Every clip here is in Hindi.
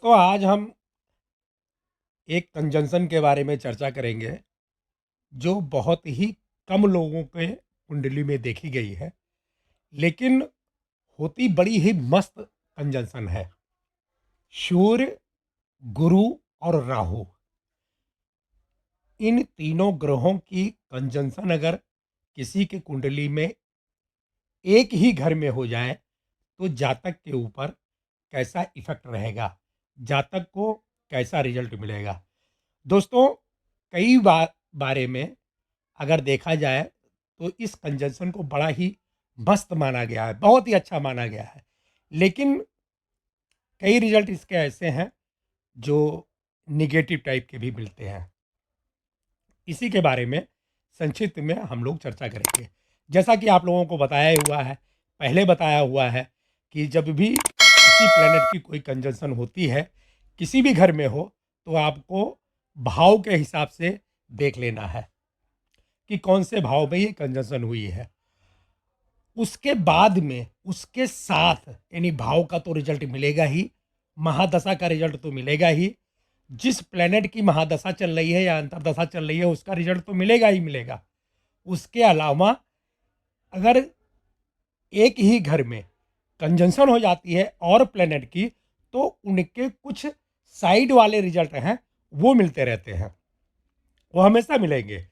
दोस्तों आज हम एक कंजंक्शन के बारे में चर्चा करेंगे जो बहुत ही कम लोगों के कुंडली में देखी गई है, लेकिन होती बड़ी ही मस्त कंजंक्शन है। सूर्य, गुरु और राहु, इन तीनों ग्रहों की कंजंक्शन अगर किसी की कुंडली में एक ही घर में हो जाए तो जातक के ऊपर कैसा इफेक्ट रहेगा, जातक को कैसा रिजल्ट मिलेगा। दोस्तों, कई बारे में अगर देखा जाए तो इस कंजंक्शन को बड़ा ही मस्त माना गया है, बहुत ही अच्छा माना गया है। लेकिन कई रिजल्ट इसके ऐसे हैं जो निगेटिव टाइप के भी मिलते हैं। इसी के बारे में संक्षिप्त में हम लोग चर्चा करेंगे। जैसा कि आप लोगों को बताया हुआ है, पहले बताया हुआ है कि जब भी किसी प्लेनेट की कोई कंजंक्शन होती है, किसी भी घर में हो, तो आपको भाव के हिसाब से देख लेना है कि कौन से भाव में ये कंजंक्शन हुई है। उसके बाद में उसके साथ यानी भाव का तो रिजल्ट मिलेगा ही, महादशा का रिजल्ट तो मिलेगा ही। जिस प्लेनेट की महादशा चल रही है या अंतरदशा चल रही है उसका रिजल्ट तो मिलेगा ही मिलेगा। उसके अलावा अगर एक ही घर में कंजंक्शन हो जाती है और प्लेनेट की, तो उनके कुछ साइड वाले रिजल्ट हैं वो मिलते रहते हैं, वो हमेशा मिलेंगे।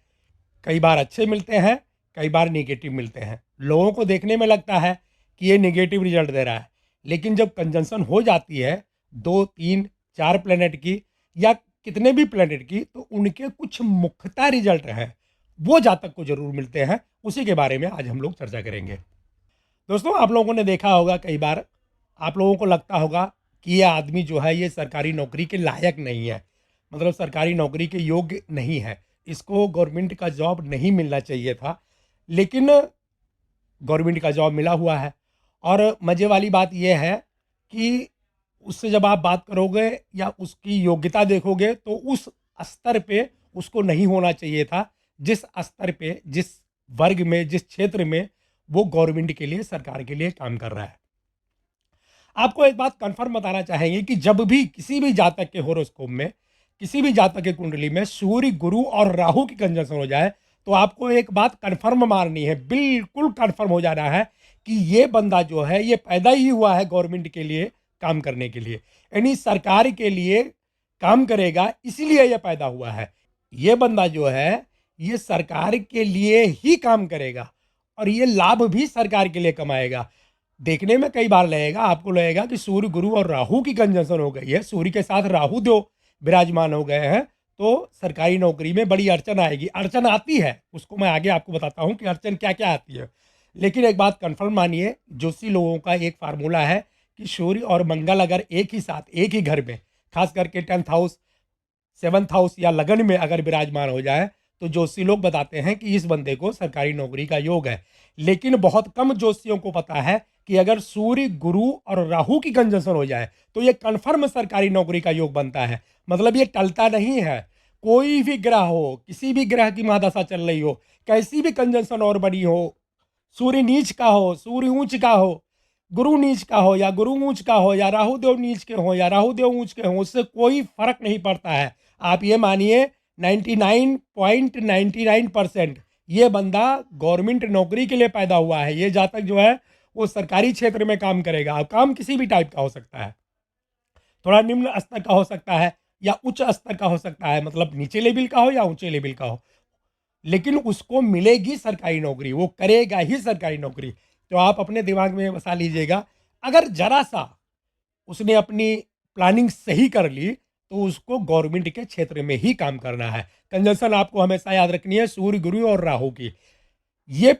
कई बार अच्छे मिलते हैं, कई बार नेगेटिव मिलते हैं। लोगों को देखने में लगता है कि ये नेगेटिव रिजल्ट दे रहा है, लेकिन जब कंजंक्शन हो जाती है 2 3 4 प्लेनेट की या कितने भी प्लेनेट की, तो उनके कुछ मुख्यता रिजल्ट हैं वो जातक को जरूर मिलते हैं। उसी के बारे में आज हम लोग चर्चा करेंगे। दोस्तों, आप लोगों ने देखा होगा, कई बार आप लोगों को लगता होगा कि ये आदमी जो है ये सरकारी नौकरी के लायक नहीं है, मतलब सरकारी नौकरी के योग्य नहीं है, इसको गवर्नमेंट का जॉब नहीं मिलना चाहिए था। लेकिन गवर्नमेंट का जॉब मिला हुआ है। और मज़े वाली बात यह है कि उससे जब आप बात करोगे या उसकी योग्यता देखोगे तो उस स्तर पे उसको नहीं होना चाहिए था जिस स्तर पे, जिस वर्ग में, जिस क्षेत्र में वो गवर्नमेंट के लिए, सरकार के लिए काम कर रहा है। आपको एक बात कंफर्म बताना चाहेंगे कि जब भी किसी भी जातक के होरोस्कोप में, किसी भी जातक की कुंडली में सूर्य, गुरु और राहु की कंजंक्शन हो जाए, तो आपको एक बात कंफर्म मारनी है, बिल्कुल कंफर्म हो जाना है कि ये बंदा जो है ये पैदा ही हुआ है गवर्नमेंट के लिए काम करने के लिए, यानी सरकार के लिए काम करेगा, इसीलिए ये पैदा हुआ है। ये बंदा जो है ये सरकार के लिए ही काम करेगा और ये लाभ भी सरकार के लिए कमाएगा। देखने में कई बार लगेगा, आपको लगेगा कि सूर्य, गुरु और राहु की कंजंक्शन हो गई है, सूर्य के साथ राहु दो विराजमान हो गए हैं, तो सरकारी नौकरी में बड़ी अड़चन आएगी। अड़चन आती है, उसको मैं आगे आपको बताता हूं कि अड़चन क्या क्या आती है। लेकिन एक बात कंफर्म मानिए, ज्योतिषी लोगों का एक फार्मूला है कि सूर्य और मंगल अगर एक ही साथ, एक ही घर में, खास करके 10th हाउस, 7th हाउस या लगन में अगर विराजमान हो जाए, तो ज्योतिषी लोग बताते हैं कि इस बंदे को सरकारी नौकरी का योग है। लेकिन बहुत कम ज्योतिषियों को पता है कि अगर सूर्य, गुरु और राहु की कंजंक्शन हो जाए तो ये कन्फर्म सरकारी नौकरी का योग बनता है। मतलब ये टलता नहीं है। कोई भी ग्रह हो, किसी भी ग्रह की महादशा चल रही हो, कैसी भी कंजंक्शन और बनी हो, सूर्य नीच का हो, सूर्य ऊंच का हो, गुरु नीच का हो या गुरु ऊंच का हो, या राहु देव नीच के हो या राहु देव ऊंच के हो, उससे कोई फर्क नहीं पड़ता है। आप ये मानिए 99.99% ये बंदा गवर्नमेंट नौकरी के लिए पैदा हुआ है। ये जातक जो है वो सरकारी क्षेत्र में काम करेगा। अब काम किसी भी टाइप का हो सकता है, थोड़ा निम्न स्तर का हो सकता है या उच्च स्तर का हो सकता है, मतलब नीचे लेवल का हो या ऊंचे लेवल का हो, लेकिन उसको मिलेगी सरकारी नौकरी, वो करेगा ही सरकारी नौकरी। तो आप अपने दिमाग में बसा लीजिएगा, अगर जरा सा उसने अपनी प्लानिंग सही कर ली तो उसको गवर्नमेंट के क्षेत्र में ही काम करना है। कंजंक्शन आपको हमेशा याद रखनी है सूर्य, गुरु और राहु की। ये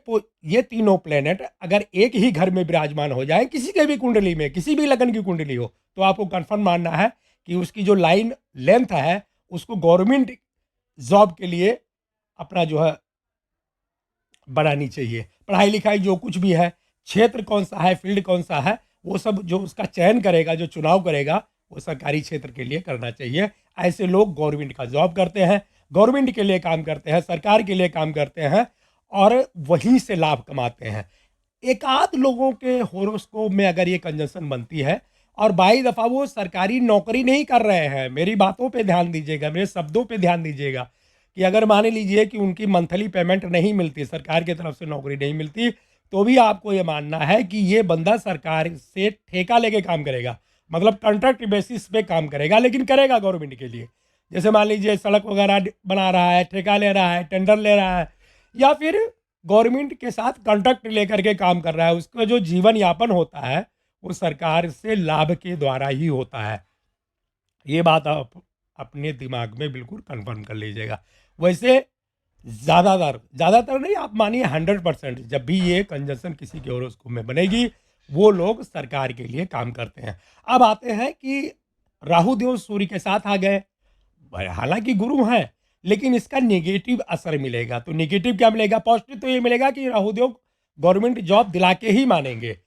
तीनों प्लेनेट अगर एक ही घर में विराजमान हो जाए, किसी के भी कुंडली में, किसी भी लगन की कुंडली हो, तो आपको कंफर्म मानना है कि उसकी जो लाइन लेंथ है उसको गवर्नमेंट जॉब के लिए अपना जो है बनानी चाहिए। पढ़ाई लिखाई जो कुछ भी है, क्षेत्र कौन सा है, फील्ड कौन सा है, वो सब जो उसका चयन करेगा, जो चुनाव करेगा, वो सरकारी क्षेत्र के लिए करना चाहिए। ऐसे लोग गवर्नमेंट का जॉब करते हैं, गवर्नमेंट के लिए काम करते हैं, सरकार के लिए काम करते हैं और वहीं से लाभ कमाते हैं। एक आध लोगों के होरोस्कोप में अगर ये कंजंक्शन बनती है और बाई दफ़ा वो सरकारी नौकरी नहीं कर रहे हैं। मेरी बातों पे ध्यान दीजिएगा, मेरे शब्दों पे ध्यान दीजिएगा कि अगर मान लीजिए कि उनकी मंथली पेमेंट नहीं मिलती, सरकार की तरफ से नौकरी नहीं मिलती, तो भी आपको ये मानना है कि ये बंदा सरकार से ठेका लेके काम करेगा, मतलब कॉन्ट्रैक्ट बेसिस पे काम करेगा, लेकिन करेगा गवर्नमेंट के लिए। जैसे मान लीजिए सड़क वगैरह बना रहा है, ठेका ले रहा है, टेंडर ले रहा है, या फिर गवर्नमेंट के साथ कॉन्ट्रैक्ट लेकर के काम कर रहा है, उसका जो जीवन यापन होता है वो सरकार से लाभ के द्वारा ही होता है। ये बात आप अपने दिमाग में बिल्कुल कंफर्म कर लीजिएगा। वैसे ज़्यादातर ज़्यादातर नहीं, आप मानिए 100%, जब भी ये कंजंक्शन किसी के हॉरोस्कोप में बनेगी, वो लोग सरकार के लिए काम करते हैं। अब आते हैं कि राहु देव सूर्य के साथ आ गए, हालांकि गुरु हैं, लेकिन इसका नेगेटिव असर मिलेगा। तो नेगेटिव क्या मिलेगा? पॉजिटिव तो ये मिलेगा कि राहु देव गवर्नमेंट जॉब दिला के ही मानेंगे,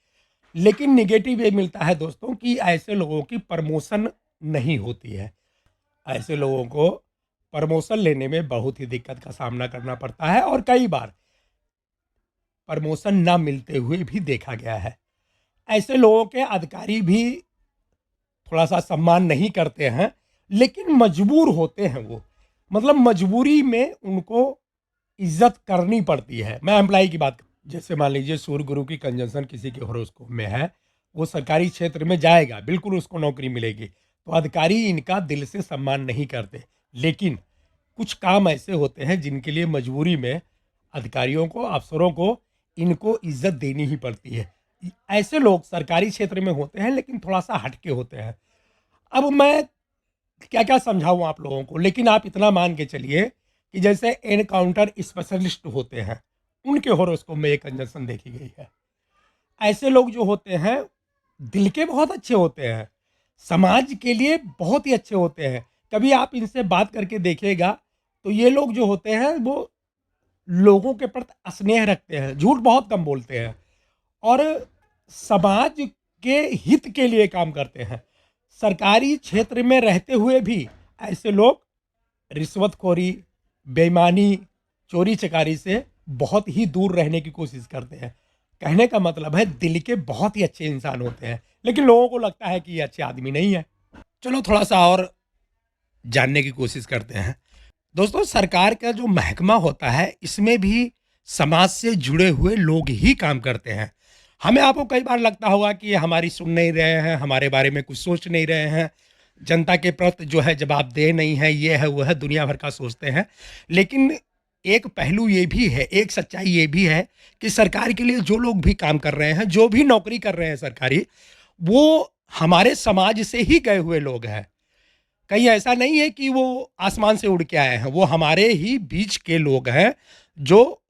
लेकिन नेगेटिव ये मिलता है दोस्तों कि ऐसे लोगों की प्रमोशन नहीं होती है। ऐसे लोगों को प्रमोशन लेने में बहुत ही दिक्कत का सामना करना पड़ता है, और कई बार प्रमोशन ना मिलते हुए भी देखा गया है। ऐसे लोगों के अधिकारी भी थोड़ा सा सम्मान नहीं करते हैं, लेकिन मजबूर होते हैं वो, मतलब मजबूरी में उनको इज्जत करनी पड़ती है। मैं एम्प्लाई की बात, जैसे मान लीजिए सूर्य गुरु की कंजंक्शन किसी के हॉरोस्कोप में है, वो सरकारी क्षेत्र में जाएगा, बिल्कुल उसको नौकरी मिलेगी, तो अधिकारी इनका दिल से सम्मान नहीं करते। लेकिन कुछ काम ऐसे होते हैं जिनके लिए मजबूरी में अधिकारियों को, अफसरों को, इनको इज्जत देनी ही पड़ती है। ऐसे लोग सरकारी क्षेत्र में होते हैं, लेकिन थोड़ा सा हटके होते हैं। अब मैं क्या क्या समझाऊँ आप लोगों को, लेकिन आप इतना मान के चलिए कि जैसे एनकाउंटर स्पेशलिस्ट होते हैं, उनके हॉरोस्कोप में एक कंजंक्शन देखी गई है। ऐसे लोग जो होते हैं दिल के बहुत अच्छे होते हैं, समाज के लिए बहुत ही अच्छे होते हैं। कभी आप इनसे बात करके देखिएगा तो ये लोग जो होते हैं वो लोगों के प्रति स्नेह रखते हैं, झूठ बहुत कम बोलते हैं, और समाज के हित के लिए काम करते हैं। सरकारी क्षेत्र में रहते हुए भी ऐसे लोग रिश्वतखोरी, बेईमानी, चोरी चकारी से बहुत ही दूर रहने की कोशिश करते हैं। कहने का मतलब है दिल के बहुत ही अच्छे इंसान होते हैं, लेकिन लोगों को लगता है कि ये अच्छे आदमी नहीं है। चलो थोड़ा सा और जानने की कोशिश करते हैं। दोस्तों, सरकार का जो महकमा होता है, इसमें भी समाज से जुड़े हुए लोग ही काम करते हैं। हमें आपको कई बार लगता होगा कि ये हमारी सुन नहीं रहे हैं, हमारे बारे में कुछ सोच नहीं रहे हैं, जनता के प्रति जो है जवाबदेह नहीं है, ये है वो है, दुनिया भर का सोचते हैं। लेकिन एक पहलू ये भी है, एक सच्चाई ये भी है कि सरकार के लिए जो लोग भी काम कर रहे हैं, जो भी नौकरी कर रहे हैं सरकारी, वो हमारे समाज से ही गए हुए लोग हैं। कहीं ऐसा नहीं है कि वो आसमान से उड़ के आए हैं, वो हमारे ही बीच के लोग हैं जो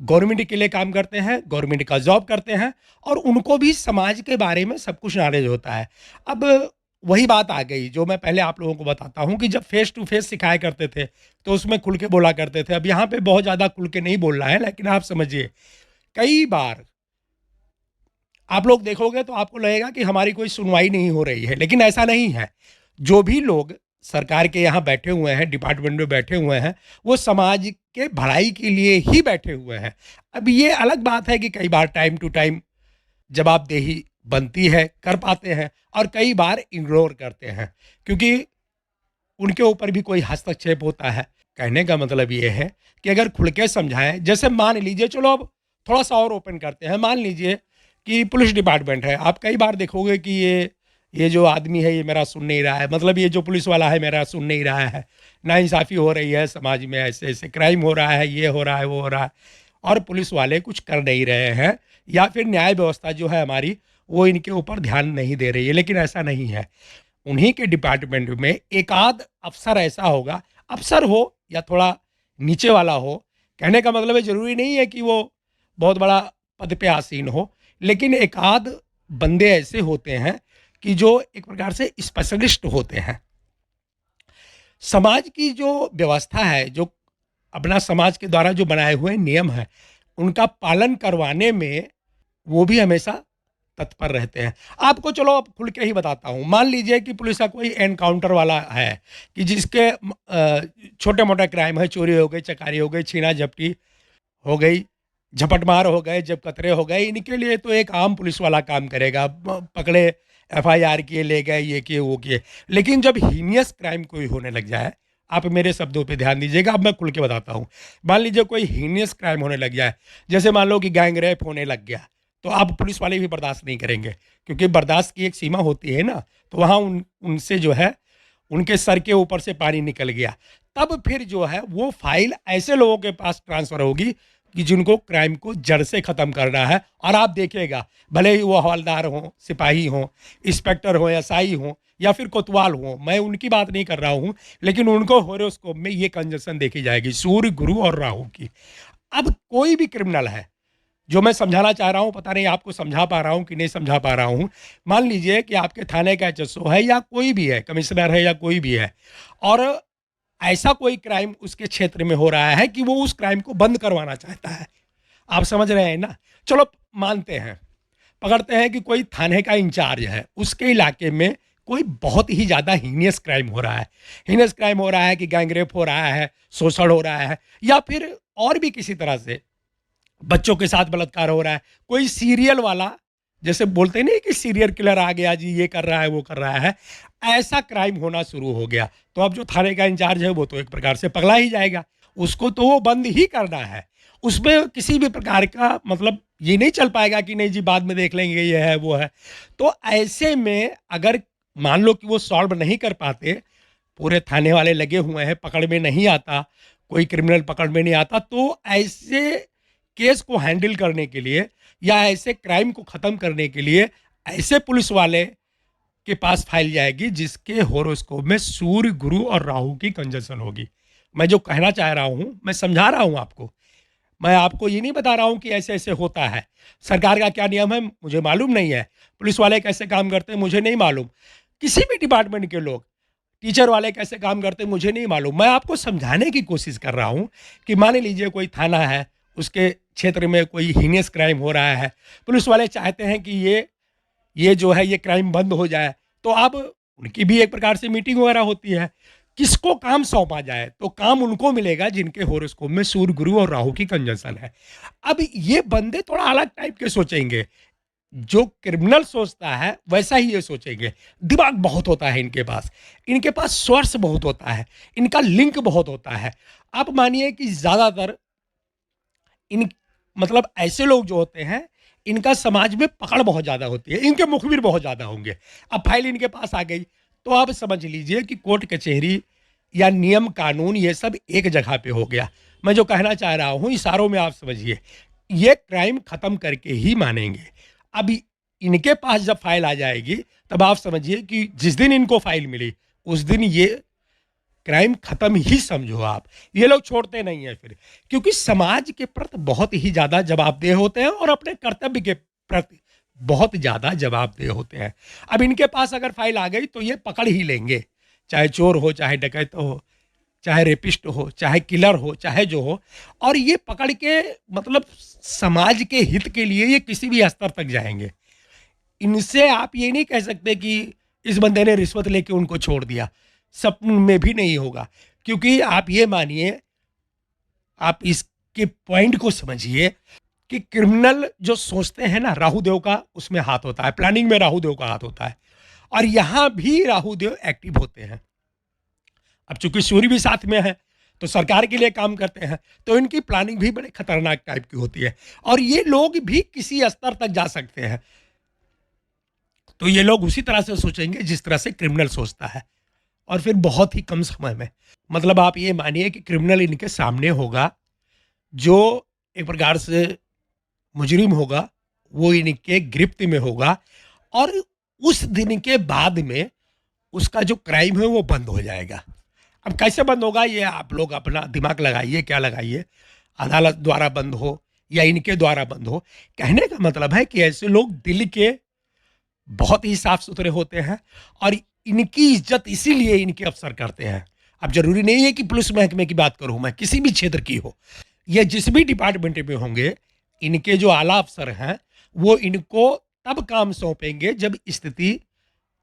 गवर्नमेंट के लिए काम करते हैं, गवर्नमेंट का जॉब करते हैं, और उनको भी समाज के बारे में सब कुछ नॉलेज होता है। अब वही बात आ गई जो मैं पहले आप लोगों को बताता हूँ कि जब फेस टू फेस सिखाया करते थे तो उसमें खुल के बोला करते थे। अब यहाँ पे बहुत ज़्यादा खुल के नहीं बोल रहा है, लेकिन आप समझिए, कई बार आप लोग देखोगे तो आपको लगेगा कि हमारी कोई सुनवाई नहीं हो रही है, लेकिन ऐसा नहीं है। जो भी लोग सरकार के यहाँ बैठे हुए हैं, डिपार्टमेंट में बैठे हुए हैं, वो समाज के भलाई के लिए ही बैठे हुए हैं। अब ये अलग बात है कि कई बार टाइम टू टाइम जवाबदेही बनती है, कर पाते हैं, और कई बार इग्नोर करते हैं क्योंकि उनके ऊपर भी कोई हस्तक्षेप होता है। कहने का मतलब ये है कि अगर खुल के समझाएं, जैसे मान लीजिए, चलो अब थोड़ा सा और ओपन करते हैं, मान लीजिए कि पुलिस डिपार्टमेंट है, आप कई बार देखोगे कि ये जो आदमी है ये मेरा सुन नहीं रहा है, मतलब ये जो पुलिस वाला है मेरा सुन नहीं रहा है, नाइंसाफ़ी हो रही है समाज में, ऐसे ऐसे क्राइम हो रहा है, ये हो रहा है, वो हो रहा है, और पुलिस वाले कुछ कर नहीं रहे हैं, या फिर न्याय व्यवस्था जो है हमारी वो इनके ऊपर ध्यान नहीं दे रही है। लेकिन ऐसा नहीं है, उन्हीं के डिपार्टमेंट में एक आध अफसर ऐसा होगा, अफसर हो या थोड़ा नीचे वाला हो, कहने का मतलब है ज़रूरी नहीं है कि वो बहुत बड़ा पद पे आसीन हो, लेकिन एक आध बंदे ऐसे होते हैं कि जो एक प्रकार से स्पेशलिस्ट होते हैं। समाज की जो व्यवस्था है, जो अपना समाज के द्वारा जो बनाए हुए नियम हैं, उनका पालन करवाने में वो भी हमेशा तत्पर रहते हैं। आपको चलो अब खुल के ही बताता हूँ। मान लीजिए कि पुलिस का कोई एनकाउंटर वाला है कि जिसके छोटे मोटे क्राइम है, चोरी हो गई, चकारी हो गई, छीना झपटी हो गई, झपटमार हो गए, जब कतरे हो गए, इनके लिए तो एक आम पुलिस वाला काम करेगा। पकड़े एफआईआर किए, ले गए, ये किए, वो किए। लेकिन जब हीनियस क्राइम कोई होने लग जाए, आप मेरे शब्दों पे ध्यान दीजिएगा, अब मैं खुल के बताता हूँ। मान लीजिए कोई हीनियस क्राइम होने लग जाए, जैसे मान लो कि गैंग रेप होने लग गया, तो अब पुलिस वाले भी बर्दाश्त नहीं करेंगे, क्योंकि बर्दाश्त की एक सीमा होती है ना। तो वहाँ उनसे जो है, उनके सर के ऊपर से पानी निकल गया। तब फिर जो है वो फाइल ऐसे लोगों के पास ट्रांसफ़र होगी कि जिनको क्राइम को जड़ से ख़त्म करना है। और आप देखिएगा, भले ही वो हवलदार हों, सिपाही हों, इंस्पेक्टर हों, एसआई हों, या फिर कोतवाल हों, मैं उनकी बात नहीं कर रहा हूँ, लेकिन उनको होरोस्कोप में ये कंजक्शन देखी जाएगी, सूर्य, गुरु और राहु की। अब कोई भी क्रिमिनल है, जो मैं समझाना चाह रहा हूँ, पता नहीं आपको समझा पा रहा हूँ कि नहीं समझा पा रहा हूँ। मान लीजिए कि आपके थाने का एचएसओ है, या कोई भी है, कमिश्नर है, या कोई भी है, और ऐसा कोई क्राइम उसके क्षेत्र में हो रहा है कि वो उस क्राइम को बंद करवाना चाहता है। आप समझ रहे हैं ना? चलो मानते हैं, पकड़ते हैं कि कोई थाने का इंचार्ज है, उसके इलाके में कोई बहुत ही ज़्यादा हीनियस क्राइम हो रहा है। हीनियस क्राइम हो रहा है कि गैंग रेप हो रहा है, शोषण हो रहा है, या फिर और भी किसी तरह से बच्चों के साथ बलात्कार हो रहा है। कोई सीरियल वाला, जैसे बोलते नहीं कि सीरियल किलर आ गया जी, ये कर रहा है, वो कर रहा है, ऐसा क्राइम होना शुरू हो गया। तो अब जो थाने का इंचार्ज है वो तो एक प्रकार से पगला ही जाएगा, उसको तो वो बंद ही करना है। उसमें किसी भी प्रकार का मतलब ये नहीं चल पाएगा कि नहीं जी बाद में देख लेंगे, ये है वो है। तो ऐसे में अगर मान लो कि वो सॉल्व नहीं कर पाते, पूरे थाने वाले लगे हुए हैं, पकड़ में नहीं आता, कोई क्रिमिनल पकड़ में नहीं आता, तो ऐसे केस को हैंडल करने के लिए या ऐसे क्राइम को ख़त्म करने के लिए ऐसे पुलिस वाले के पास फाइल जाएगी जिसके होरोस्कोप में सूर्य, गुरु और राहु की कंजक्शन होगी। मैं जो कहना चाह रहा हूँ, मैं समझा रहा हूँ आपको। मैं आपको ये नहीं बता रहा हूँ कि ऐसे ऐसे होता है। सरकार का क्या नियम है मुझे मालूम नहीं है, पुलिस वाले कैसे काम करते हैं मुझे नहीं मालूम, किसी भी डिपार्टमेंट के लोग, टीचर वाले कैसे काम करते हैं मुझे नहीं मालूम। मैं आपको समझाने की कोशिश कर रहा हूँ कि मान लीजिए कोई थाना है, उसके क्षेत्र में कोई हीनियस क्राइम हो रहा है, पुलिस वाले चाहते हैं कि ये जो है ये क्राइम बंद हो जाए, तो अब उनकी भी एक प्रकार से मीटिंग वगैरह होती है। किसको काम सौंपा जाए, तो काम उनको मिलेगा जिनके होरोस्कोप में सूर्य, गुरु और राहु की कंजक्शन है। अब ये बंदे थोड़ा अलग टाइप के सोचेंगे, जो क्रिमिनल सोचता है वैसा ही ये सोचेंगे। दिमाग बहुत होता है इनके पास सोर्स बहुत होता है, इनका लिंक बहुत होता है। आप मानिए कि ज़्यादातर इन मतलब ऐसे लोग जो होते हैं, इनका समाज में पकड़ बहुत ज़्यादा होती है, इनके मुखबिर बहुत ज़्यादा होंगे। अब फाइल इनके पास आ गई, तो आप समझ लीजिए कि कोर्ट कचहरी या नियम कानून ये सब एक जगह पे हो गया। मैं जो कहना चाह रहा हूँ इशारों में आप समझिए, ये क्राइम ख़त्म करके ही मानेंगे। अब इनके पास जब फाइल आ जाएगी, तब आप समझिए कि जिस दिन इनको फाइल मिली, उस दिन ये क्राइम खत्म ही समझो आप। ये लोग छोड़ते नहीं हैं फिर, क्योंकि समाज के प्रति बहुत ही ज़्यादा जवाबदेह होते हैं और अपने कर्तव्य के प्रति बहुत ज़्यादा जवाबदेह होते हैं। अब इनके पास अगर फाइल आ गई तो ये पकड़ ही लेंगे, चाहे चोर हो, चाहे डकैत हो, चाहे रेपिस्ट हो, चाहे किलर हो, चाहे जो हो। और ये पकड़ के मतलब समाज के हित के लिए ये किसी भी स्तर तक जाएंगे। इनसे आप ये नहीं कह सकते कि इस बंदे ने रिश्वत लेके उनको छोड़ दिया, सपन में भी नहीं होगा। क्योंकि आप ये मानिए, आप इसके पॉइंट को समझिए कि क्रिमिनल जो सोचते हैं ना, राहुदेव का उसमें हाथ होता है, प्लानिंग में राहुदेव का हाथ होता है, और यहाँ भी राहुदेव एक्टिव होते हैं। अब चूंकि सूर्य भी साथ में है, तो सरकार के लिए काम करते हैं, तो इनकी प्लानिंग भी बड़े खतरनाक टाइप की होती है, और ये लोग भी किसी स्तर तक जा सकते हैं। तो ये लोग उसी तरह से सोचेंगे जिस तरह से क्रिमिनल सोचता है, और फिर बहुत ही कम समय में। मतलब आप ये मानिए कि क्रिमिनल इनके सामने होगा, जो एक प्रकार से मुजरिम होगा, वो इनके गिरफ्त में होगा, और उस दिन के बाद में उसका जो क्राइम है वो बंद हो जाएगा। अब कैसे बंद होगा ये आप लोग अपना दिमाग लगाइए, क्या लगाइए, अदालत द्वारा बंद हो या इनके द्वारा बंद हो। कहने का मतलब है कि ऐसे लोग दिल के बहुत ही साफ सुथरे होते हैं, और इनकी इज्जत इसीलिए इनके अफसर करते हैं। अब जरूरी नहीं है कि पुलिस महकमे की बात करूं, मैं किसी भी क्षेत्र की हो, ये जिस भी डिपार्टमेंट में होंगे, इनके जो आला अफसर हैं वो इनको तब काम सौंपेंगे जब स्थिति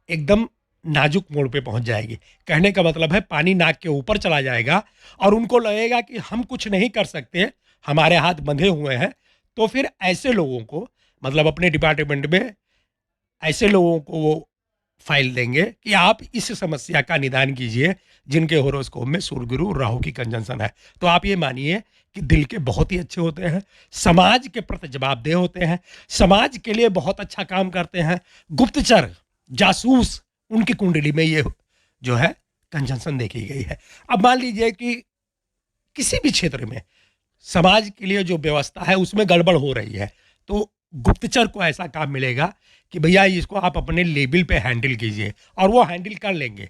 एकदम नाजुक मोड़ पे पहुंच जाएगी। कहने का मतलब है पानी नाक के ऊपर चला जाएगा और उनको लगेगा कि हम कुछ नहीं कर सकते, हमारे हाथ बंधे हुए हैं। तो फिर ऐसे लोगों को, मतलब अपने डिपार्टमेंट में ऐसे लोगों को वो फाइल देंगे कि आप इस समस्या का निदान कीजिए जिनके होरोस्कोप में सूर्य गुरु और राहु की कंजंक्शन है। तो आप ये मानिए कि दिल के बहुत ही अच्छे होते हैं, समाज के प्रति जवाबदेह होते हैं, समाज के लिए बहुत अच्छा काम करते हैं, गुप्तचर, जासूस, उनकी कुंडली में ये जो है कंजंक्शन देखी गई है। अब मान लीजिए कि किसी भी क्षेत्र में समाज के लिए जो व्यवस्था है उसमें गड़बड़ हो रही है, तो गुप्तचर को ऐसा काम मिलेगा कि भैया इसको आप अपने लेवल पे हैंडल कीजिए, और वो हैंडल कर लेंगे।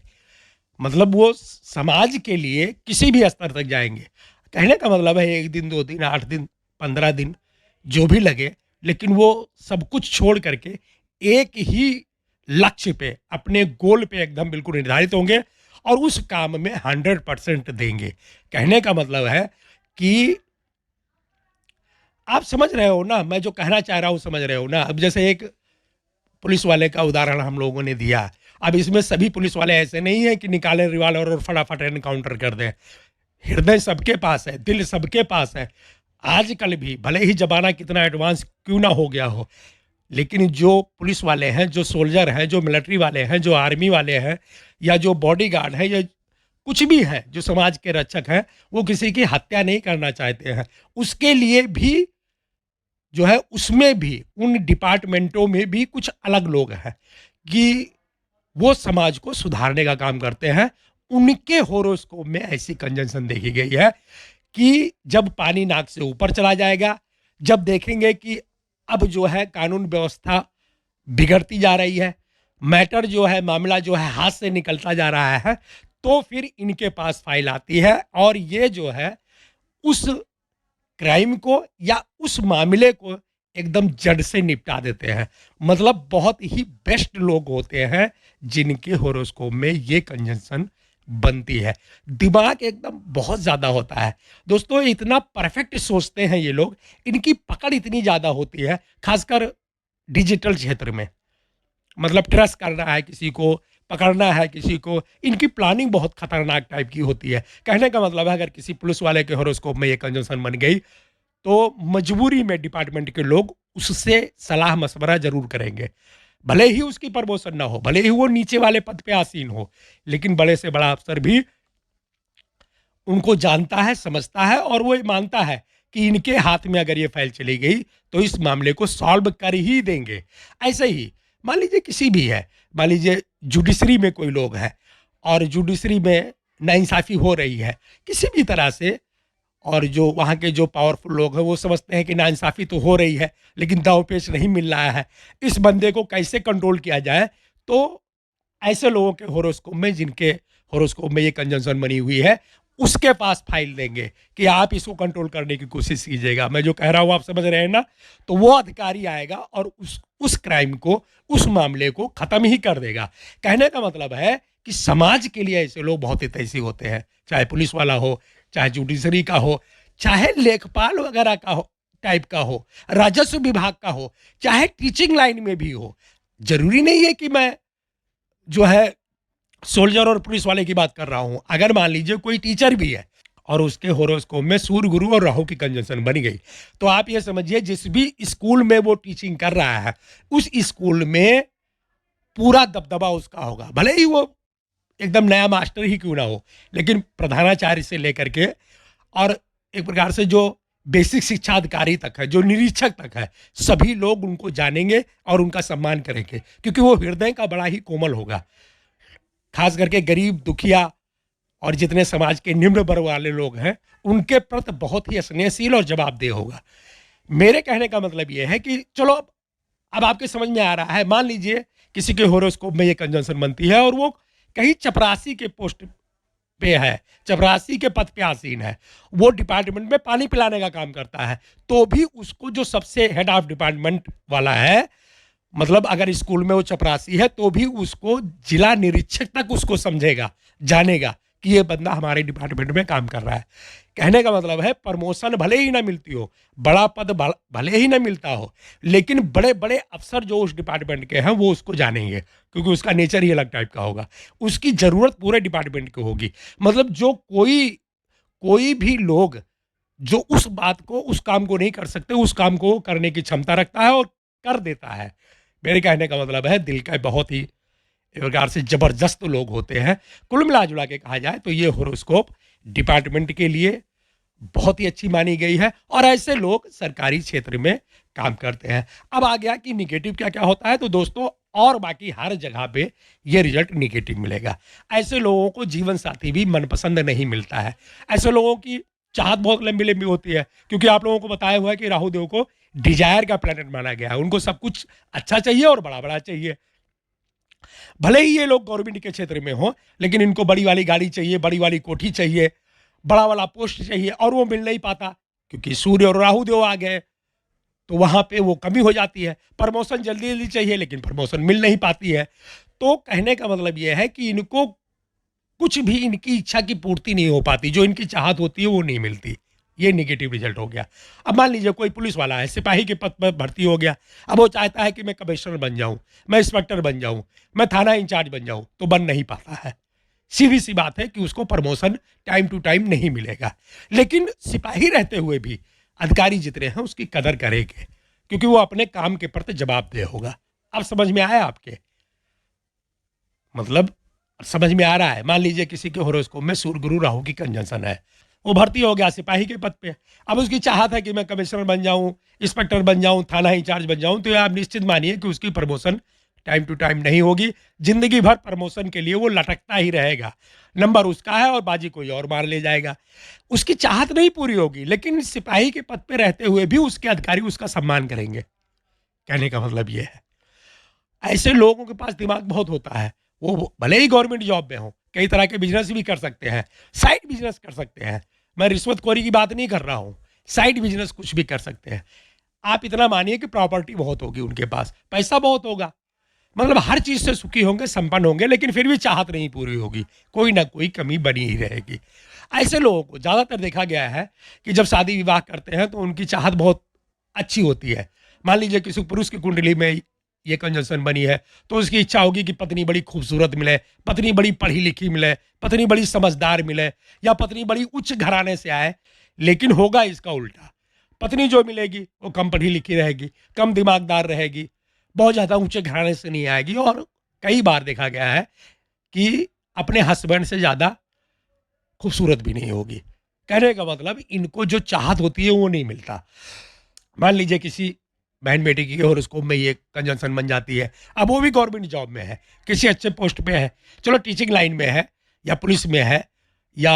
मतलब वो समाज के लिए किसी भी स्तर तक जाएंगे। कहने का मतलब है 1 दिन, 2 दिन, 8 दिन, 15 दिन, जो भी लगे, लेकिन वो सब कुछ छोड़ करके एक ही लक्ष्य पे, अपने गोल पे एकदम बिल्कुल निर्धारित होंगे और उस काम में 100% देंगे। कहने का मतलब है कि आप समझ रहे हो ना, मैं जो कहना चाह रहा हूँ समझ रहे हो ना। अब जैसे एक पुलिस वाले का उदाहरण हम लोगों ने दिया, अब इसमें सभी पुलिस वाले ऐसे नहीं है कि निकाले रिवाल्वर और फटाफट एनकाउंटर कर दें। हृदय सबके पास है, दिल सबके पास है। आजकल भी भले ही ज़माना कितना एडवांस क्यों ना हो गया हो, लेकिन जो पुलिस वाले हैं, जो सोल्जर हैं, जो मिलिट्री वाले हैं, जो आर्मी वाले हैं, या जो बॉडीगार्ड है, या कुछ भी है, जो समाज के रक्षक हैं, वो किसी की हत्या नहीं करना चाहते हैं। उसके लिए भी जो है, उसमें भी उन डिपार्टमेंटों में भी कुछ अलग लोग हैं कि वो समाज को सुधारने का काम करते हैं। उनके होरोस्कोप में ऐसी कंजंक्शन देखी गई है कि जब पानी नाक से ऊपर चला जाएगा, जब देखेंगे कि अब जो है कानून व्यवस्था बिगड़ती जा रही है, मैटर जो है, मामला जो है हाथ से निकलता जा रहा है, तो फिर इनके पास फाइल आती है और ये जो है उस क्राइम को या उस मामले को एकदम जड़ से निपटा देते हैं। मतलब बहुत ही बेस्ट लोग होते हैं जिनके होरोस्कोप में ये कंजंक्शन बनती है। दिमाग एकदम बहुत ज़्यादा होता है दोस्तों, इतना परफेक्ट सोचते हैं ये लोग, इनकी पकड़ इतनी ज़्यादा होती है, खासकर डिजिटल क्षेत्र में। मतलब ट्रस्ट करना है किसी को, पकड़ना है किसी को, इनकी प्लानिंग बहुत खतरनाक टाइप की होती है। कहने का मतलब है, अगर किसी पुलिस वाले के होरोस्कोप में ये कंजंक्शन बन गई, तो मजबूरी में डिपार्टमेंट के लोग उससे सलाह मशवरा जरूर करेंगे। भले ही उसकी प्रमोशन ना हो, भले ही वो नीचे वाले पद पे आसीन हो, लेकिन बड़े से बड़ा अफसर भी उनको जानता है, समझता है, और वो ये मानता है कि इनके हाथ में अगर ये फाइल चली गई तो इस मामले को सॉल्व कर ही देंगे। ऐसे ही मान लीजिए किसी भी है, मान लीजिए जुडिशरी में कोई लोग हैं और जुडिशरी में नाइंसाफ़ी हो रही है किसी भी तरह से, और जो वहाँ के जो पावरफुल लोग हैं वो समझते हैं कि नाइंसाफ़ी तो हो रही है लेकिन दांव पेच नहीं मिल रहा है, इस बंदे को कैसे कंट्रोल किया जाए। तो ऐसे लोगों के होरोस्कोप में, जिनके होरोस्कोप में ये कंजंक्शन बनी हुई है, उसके पास फाइल देंगे कि आप इसको कंट्रोल करने की कोशिश कीजिएगा। मैं जो कह रहा हूँ आप समझ रहे हैं ना। तो वो अधिकारी आएगा और उस क्राइम को, उस मामले को ख़त्म ही कर देगा। कहने का मतलब है कि समाज के लिए ऐसे लोग बहुत हितैषी होते हैं, चाहे पुलिस वाला हो, चाहे जुडिशरी का हो, चाहे लेखपाल वगैरह का हो, टाइप का हो, राजस्व विभाग का हो, चाहे टीचिंग लाइन में भी हो। जरूरी नहीं है कि मैं जो है सोल्जर और पुलिस वाले की बात कर रहा हूं। अगर मान लीजिए कोई टीचर भी है और उसके होरोस्कोप में सूर्य, गुरु और राहु की कंजंक्शन बनी गई, तो आप ये समझिए जिस भी स्कूल में वो टीचिंग कर रहा है, उस स्कूल में पूरा दबदबा उसका होगा। भले ही वो एकदम नया मास्टर ही क्यों ना हो, लेकिन प्रधानाचार्य से लेकर के और एक प्रकार से जो बेसिक शिक्षा अधिकारी तक है, जो निरीक्षक तक है, सभी लोग उनको जानेंगे और उनका सम्मान करेंगे, क्योंकि वो हृदय का बड़ा ही कोमल होगा। खास करके गरीब, दुखिया और जितने समाज के निम्न वर्ग वाले लोग हैं, उनके प्रति बहुत ही स्नेहशील और जवाबदेह होगा। मेरे कहने का मतलब ये है कि चलो अब आपके समझ में आ रहा है। मान लीजिए किसी के होरोस्कोप में ये कंजंक्शन बनती है और वो कहीं चपरासी के पोस्ट पे है, चपरासी के पद पे आसीन है, वो डिपार्टमेंट में पानी पिलाने का काम करता है, तो भी उसको जो सबसे हेड ऑफ डिपार्टमेंट वाला है, मतलब अगर स्कूल में वो चपरासी है तो भी उसको जिला निरीक्षक तक उसको समझेगा, जानेगा कि ये बंदा हमारे डिपार्टमेंट में काम कर रहा है। कहने का मतलब है प्रमोशन भले ही ना मिलती हो, बड़ा पद भले ही ना मिलता हो, लेकिन बड़े बड़े अफसर जो उस डिपार्टमेंट के हैं वो उसको जानेंगे, क्योंकि उसका नेचर ही अलग टाइप का होगा। उसकी ज़रूरत पूरे डिपार्टमेंट को होगी। मतलब जो कोई कोई भी लोग जो उस बात को, उस काम को नहीं कर सकते, उस काम को करने की क्षमता रखता है और कर देता है। मेरे कहने का मतलब है दिल का बहुत ही एक प्रकार से ज़बरदस्त लोग होते हैं। कुल मिला-जुला के कहा जाए तो ये होरोस्कोप डिपार्टमेंट के लिए बहुत ही अच्छी मानी गई है और ऐसे लोग सरकारी क्षेत्र में काम करते हैं। अब आ गया कि नेगेटिव क्या-क्या होता है, तो दोस्तों और बाकी हर जगह पे ये रिज़ल्ट नेगेटिव मिलेगा। ऐसे लोगों को जीवन साथी भी मनपसंद नहीं मिलता है। ऐसे लोगों की चाहत बहुत लंबी-लंबी होती है, क्योंकि आप लोगों को बताया हुआ है कि राहु देव को डिज़ायर का प्लैनेट माना गया है। उनको सब कुछ अच्छा चाहिए और बड़ा-बड़ा चाहिए। भले ही ये लोग गवर्नमेंट के क्षेत्र में हों, लेकिन इनको बड़ी वाली गाड़ी चाहिए, बड़ी वाली कोठी चाहिए, बड़ा वाला पोस्ट चाहिए और वो मिल नहीं पाता, क्योंकि सूर्य और राहु देव आ गए, तो वहाँ पे वो कमी हो जाती है। प्रमोशन जल्दी-जल्दी चाहिए, लेकिन प्रमोशन मिल नहीं पाती है। तो कहने का मतलब ये है कि इनको कुछ भी इनकी इच्छा की पूर्ति नहीं हो पाती, जो इनकी चाहत होती है वो नहीं मिलती। ये नेगेटिव रिजल्ट हो गया। अब मान लीजिए कोई पुलिस वाला है, सिपाही के पद पर भर्ती हो गया। अब वो चाहता है कि मैं कमिश्नर बन जाऊँ, मैं इंस्पेक्टर बन जाऊँ, मैं थाना इंचार्ज बन जाऊँ, तो बन नहीं पाता है। सीधी-सी बात है कि उसको प्रमोशन टाइम टू टाइम नहीं मिलेगा। लेकिन सिपाही रहते हुए भी अधिकारी जितने हैं उसकी कदर करेंगे, क्योंकि वो अपने काम के प्रति जवाबदेह होगा। अब समझ में आया आपके? मतलब समझ में आ रहा है। मान लीजिए किसी के होरोस्कोप में सूर्य गुरु राहु की कंजंक्शन है, वो भर्ती हो गया सिपाही के पद पे। अब उसकी चाहत है कि मैं कमिश्नर बन जाऊं, इंस्पेक्टर बन जाऊं, थाना इंचार्ज बन जाऊं, तो आप निश्चित मानिए कि उसकी प्रमोशन टाइम टू टाइम नहीं होगी। जिंदगी भर प्रमोशन के लिए वो लटकता ही रहेगा। नंबर उसका है और बाजी कोई और मार ले जाएगा। उसकी चाहत नहीं पूरी होगी, लेकिन सिपाही के पद पे रहते हुए भी उसके अधिकारी उसका सम्मान करेंगे। कहने का मतलब ये है, ऐसे लोगों के पास दिमाग बहुत होता है। वो भले ही गवर्नमेंट जॉब में हो, कई तरह के बिजनेस भी कर सकते हैं, साइड बिजनेस कर सकते हैं। मैं रिश्वतखोरी की बात नहीं कर रहा हूँ, साइड बिजनेस कुछ भी कर सकते हैं। आप इतना मानिए कि प्रॉपर्टी बहुत होगी उनके पास, पैसा बहुत होगा, मतलब हर चीज़ से सुखी होंगे, संपन्न होंगे, लेकिन फिर भी चाहत नहीं पूरी होगी, कोई ना कोई कमी बनी ही रहेगी। ऐसे लोगों को ज़्यादातर देखा गया है कि जब शादी विवाह करते हैं तो उनकी चाहत बहुत अच्छी होती है। मान लीजिए किसी पुरुष की कुंडली में ये कंजंक्शन बनी है, तो उसकी इच्छा होगी कि पत्नी बड़ी खूबसूरत मिले, पत्नी बड़ी पढ़ी लिखी मिले, पत्नी बड़ी समझदार मिले, या पत्नी बड़ी उच्च घराने से आए। लेकिन होगा इसका उल्टा, पत्नी जो मिलेगी वो कम पढ़ी लिखी रहेगी, कम दिमागदार रहेगी, बहुत ज़्यादा ऊंचे घराने से नहीं आएगी, और कई बार देखा गया है कि अपने हस्बैंड से ज़्यादा खूबसूरत भी नहीं होगी। कहने का मतलब इनको जो चाहत होती है वो नहीं मिलता। मान लीजिए किसी बहन बेटी की हॉरोस्कोप में ये कंजंक्शन बन जाती है, अब वो भी गवर्नमेंट जॉब में है, किसी अच्छे पोस्ट पे है, चलो टीचिंग लाइन में है, या पुलिस में है, या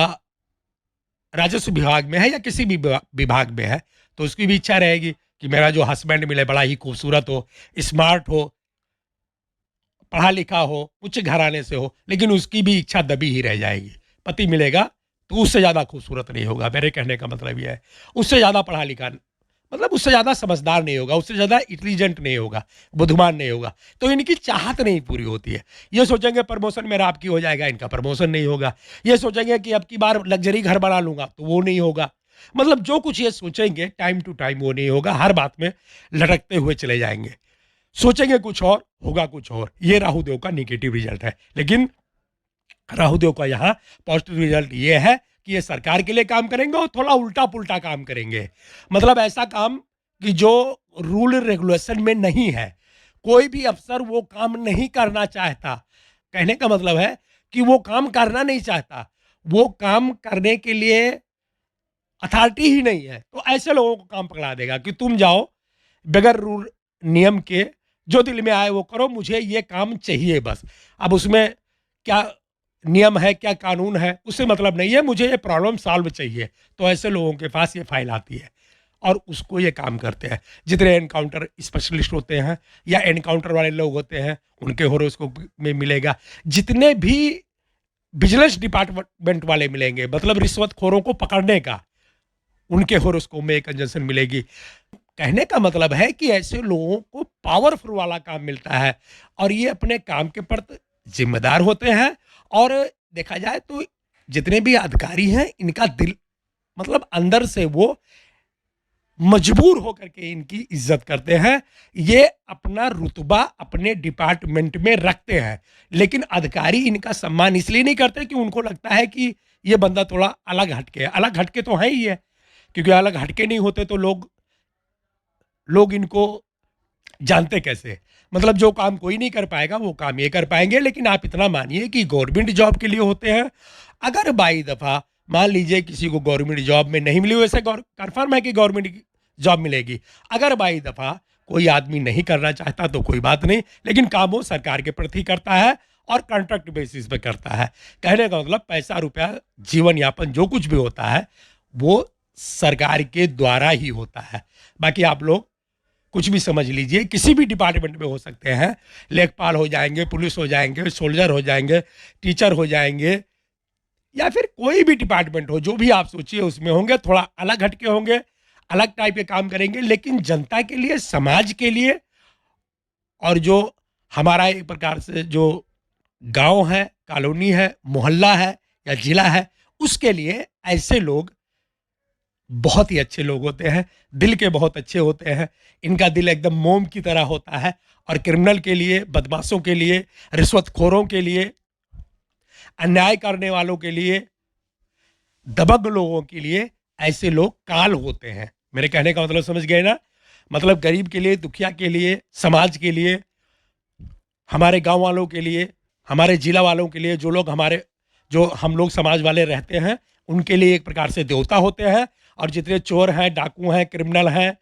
राजस्व विभाग में है, या किसी भी विभाग में है, तो उसकी भी इच्छा रहेगी कि मेरा जो हस्बैंड मिले बड़ा ही खूबसूरत हो, स्मार्ट हो, पढ़ा लिखा हो, उच्च घराने से हो, लेकिन उसकी भी इच्छा दबी ही रह जाएगी। पति मिलेगा तो उससे ज़्यादा खूबसूरत नहीं होगा। मेरे कहने का मतलब ये है, उससे ज़्यादा पढ़ा लिखा, मतलब उससे ज़्यादा समझदार नहीं होगा, उससे ज़्यादा इंटेलिजेंट नहीं होगा, बुद्धिमान नहीं होगा, तो इनकी चाहत नहीं पूरी होती है। ये सोचेंगे प्रमोशन मेरा आपकी हो जाएगा, इनका प्रमोशन नहीं होगा। ये सोचेंगे कि अब की बार लग्जरी घर बना लूंगा, तो वो नहीं होगा। मतलब जो कुछ ये सोचेंगे टाइम टू टाइम वो नहीं होगा, हर बात में लटकते हुए चले जाएंगे। सोचेंगे कुछ और, होगा कुछ और। ये राहुदेव का निगेटिव रिजल्ट है। लेकिन राहुदेव का यहाँ पॉजिटिव रिजल्ट ये है कि ये सरकार के लिए काम करेंगे और थोड़ा उल्टा पुल्टा काम करेंगे। मतलब ऐसा काम कि जो रूल रेगुलेशन में नहीं है, कोई भी अफसर वो काम नहीं करना चाहता। कहने का मतलब है कि वो काम करना नहीं चाहता, वो काम करने के लिए अथॉरिटी ही नहीं है, तो ऐसे लोगों को काम पकड़ा देगा कि तुम जाओ बगैर रूल नियम के, जो दिल में आए वो करो, मुझे ये काम चाहिए बस। अब उसमें क्या नियम है, क्या कानून है, उससे मतलब नहीं है, मुझे ये प्रॉब्लम सॉल्व चाहिए। तो ऐसे लोगों के पास ये फाइल आती है और उसको ये काम करते हैं। जितने एनकाउंटर स्पेशलिस्ट होते हैं या एनकाउंटर वाले लोग होते हैं, उनके होरोस्कोप में मिलेगा। जितने भी विजिलेंस डिपार्टमेंट वाले मिलेंगे, मतलब रिश्वतखोरों को पकड़ने का, उनके होरोस्कोप में एक कंजंक्शन मिलेगी। कहने का मतलब है कि ऐसे लोगों को पावरफुल वाला काम मिलता है और ये अपने काम के प्रति जिम्मेदार होते हैं। और देखा जाए तो जितने भी अधिकारी हैं, इनका दिल, मतलब अंदर से वो मजबूर होकर के इनकी इज्जत करते हैं। ये अपना रुतबा अपने डिपार्टमेंट में रखते हैं, लेकिन अधिकारी इनका सम्मान इसलिए नहीं करते कि उनको लगता है कि ये बंदा थोड़ा अलग हटके है। अलग हटके तो है ही है, क्योंकि अलग हटके नहीं होते तो लोग इनको जानते कैसे? मतलब जो काम कोई नहीं कर पाएगा वो काम ये कर पाएँगे, लेकिन आप इतना मानिए कि गवर्नमेंट जॉब के लिए होते हैं। अगर बाई दफ़ा मान लीजिए किसी को गवर्नमेंट जॉब में नहीं मिली, वैसे गौर कन्फर्म है कि गवर्नमेंट की जॉब मिलेगी। अगर बाई दफ़ा कोई आदमी नहीं करना चाहता तो कोई बात नहीं, लेकिन काम वो सरकार के प्रति करता है और कॉन्ट्रैक्ट बेसिस पे करता है। कहने का मतलब पैसा, रुपया, जीवन यापन जो कुछ भी होता है, वो सरकार के द्वारा ही होता है। बाकी आप लोग कुछ भी समझ लीजिए, किसी भी डिपार्टमेंट में हो सकते हैं, लेखपाल हो जाएंगे, पुलिस हो जाएंगे, सोल्जर हो जाएंगे, टीचर हो जाएंगे, या फिर कोई भी डिपार्टमेंट हो, जो भी आप सोचिए उसमें होंगे। थोड़ा अलग हटके होंगे, अलग टाइप के काम करेंगे, लेकिन जनता के लिए, समाज के लिए, और जो हमारा एक प्रकार से जो गांव है, कॉलोनी है, मोहल्ला है या जिला है, उसके लिए ऐसे लोग बहुत ही अच्छे लोग होते हैं, दिल के बहुत अच्छे होते हैं। इनका दिल एकदम मोम की तरह होता है। और क्रिमिनल के लिए, बदमाशों के लिए, रिश्वतखोरों के लिए, अन्याय करने वालों के लिए, दबंग लोगों के लिए ऐसे लोग काल होते हैं। मेरे कहने का मतलब समझ गए ना? मतलब गरीब के लिए, दुखिया के लिए, समाज के लिए, हमारे गांव वालों के लिए, हमारे जिला वालों के लिए, जो लोग हमारे, जो हम लोग समाज वाले रहते हैं, उनके लिए एक प्रकार से देवता होते हैं। और जितने चोर हैं, डाकू हैं, क्रिमिनल हैं,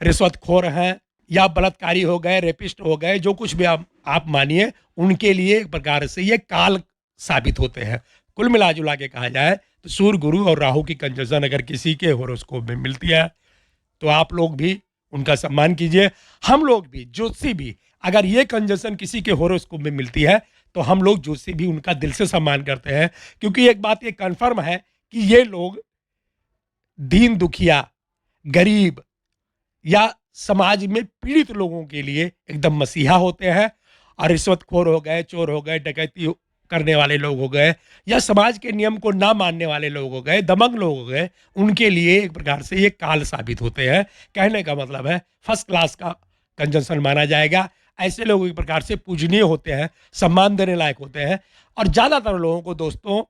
रिश्वतखोर हैं, या बलात्कारी हो गए, रेपिस्ट हो गए, जो कुछ भी आप मानिए, उनके लिए एक प्रकार से ये काल साबित होते हैं। कुल मिला जुला के कहा जाए तो सूर्य, गुरु और राहु की कंजंक्शन अगर किसी के होरोस्कोप में मिलती है तो आप लोग भी उनका सम्मान कीजिए। हम लोग भी, ज्योतिषी भी, अगर ये कंजंक्शन किसी के होरोस्कोप में मिलती है तो हम लोग ज्योतिषी भी उनका दिल से सम्मान करते हैं। क्योंकि एक बात ये कन्फर्म है कि ये लोग दीन दुखिया, गरीब या समाज में पीड़ित लोगों के लिए एकदम मसीहा होते हैं। और रिश्वतखोर हो गए, चोर हो गए, डकैती करने वाले लोग हो गए, या समाज के नियम को ना मानने वाले लोग हो गए, दमंग लोग हो गए, उनके लिए एक प्रकार से ये काल साबित होते हैं। कहने का मतलब है फर्स्ट क्लास का कंजंक्शन माना जाएगा। ऐसे लोग एक प्रकार से पूजनीय होते हैं, सम्मान देने लायक होते हैं। और ज़्यादातर लोगों को दोस्तों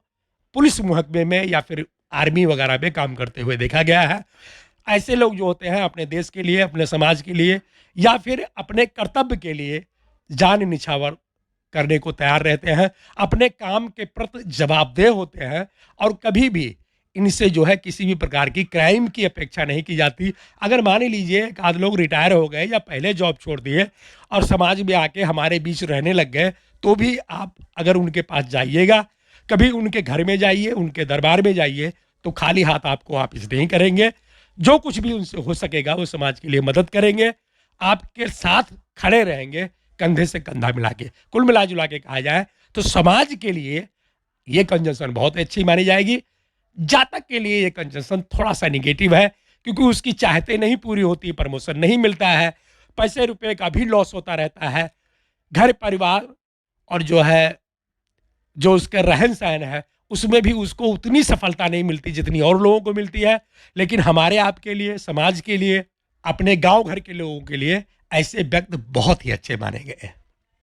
पुलिस महकमे में या फिर आर्मी वगैरह में काम करते हुए देखा गया है। ऐसे लोग जो होते हैं अपने देश के लिए, अपने समाज के लिए, या फिर अपने कर्तव्य के लिए जान निछावर करने को तैयार रहते हैं, अपने काम के प्रति जवाबदेह होते हैं। और कभी भी इनसे जो है किसी भी प्रकार की क्राइम की अपेक्षा नहीं की जाती। अगर मान ही लीजिए एक आध लोग रिटायर हो गए या पहले जॉब छोड़ दिए और समाज में आके हमारे बीच रहने लग गए, तो भी आप अगर उनके पास जाइएगा, कभी उनके घर में जाइए, उनके दरबार में जाइए, तो खाली हाथ आपको वापिस नहीं करेंगे। जो कुछ भी उनसे हो सकेगा वो समाज के लिए मदद करेंगे, आपके साथ खड़े रहेंगे, कंधे से कंधा मिला के। कुल मिला जुला के कहा जाए तो समाज के लिए ये कंजंक्शन बहुत अच्छी मानी जाएगी। जातक के लिए ये कंजंक्शन थोड़ा सा निगेटिव है, क्योंकि उसकी चाहते नहीं पूरी होती, प्रमोशन नहीं मिलता है, पैसे रुपए का भी लॉस होता रहता है, घर परिवार और जो है जो उसका रहन सहन है उसमें भी उसको उतनी सफलता नहीं मिलती जितनी और लोगों को मिलती है। लेकिन हमारे आपके लिए, समाज के लिए, अपने गांव घर के लोगों के लिए ऐसे व्यक्ति बहुत ही अच्छे माने गए हैं।